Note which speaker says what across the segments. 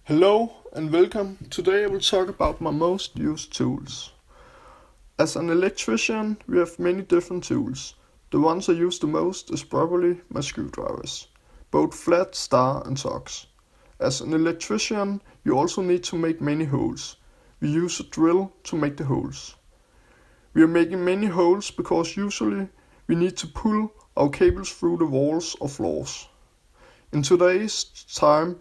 Speaker 1: Hello and welcome. Today I will talk about my most used tools. As an electrician, we have many different tools. The ones I use the most is probably my screwdrivers, both flat, star and tugs. As an electrician, you also need to make many holes. We use a drill to make the holes. We are making many holes because usually we need to pull our cables through the walls or floors. In today's time,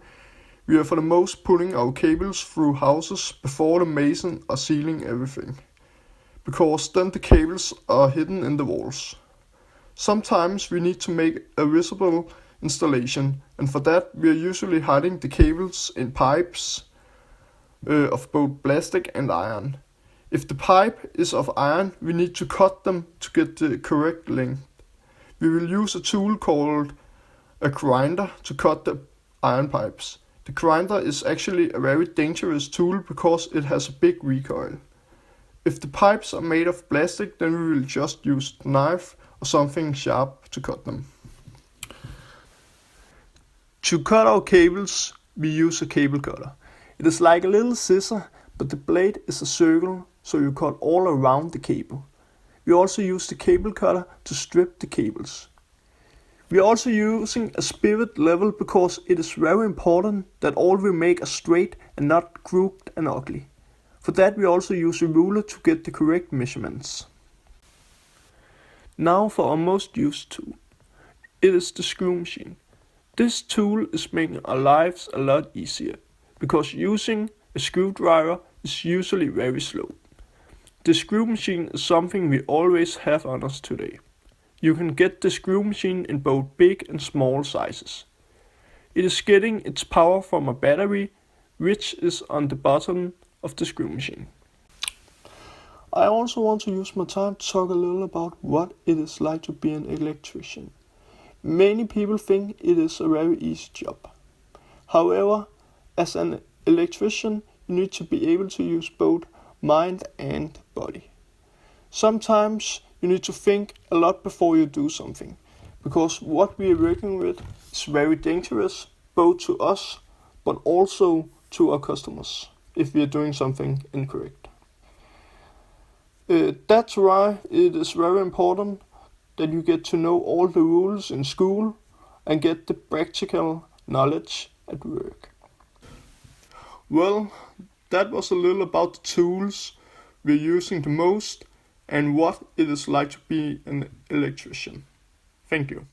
Speaker 1: we are for the most pulling our cables through houses before the mason are sealing everything, because then the cables are hidden in the walls. Sometimes we need to make a visible installation, and for that we are usually hiding the cables in pipes of both plastic and iron. If the pipe is of iron, we need to cut them to get the correct length. We will use a tool called a grinder to cut the iron pipes. The grinder is actually a very dangerous tool because it has a big recoil. If the pipes are made of plastic, then we will just use a knife or something sharp to cut them. To cut our cables, we use a cable cutter. It is like a little scissor, but the blade is a circle, so you cut all around the cable. We also use the cable cutter to strip the cables. We are also using a spivet level because it is very important that all we make are straight and not crooked and ugly. For that we also use a ruler to get the correct measurements. Now for our most used tool. It is the screw machine. This tool is making our lives a lot easier, because using a screwdriver is usually very slow. The screw machine is something we always have on us today. You can get the screw machine in both big and small sizes. It is getting its power from a battery, which is on the bottom of the screw machine. I also want to use my time to talk a little about what it is like to be an electrician. Many people think it is a very easy job. However, as an electrician, you need to be able to use both mind and body. Sometimes you need to think a lot before you do something, because what we are working with is very dangerous, both to us, but also to our customers, if we are doing something incorrect. That's why it is very important that you get to know all the rules in school and get the practical knowledge at work. Well, that was a little about the tools we're using the most and what it is like to be an electrician. Thank you.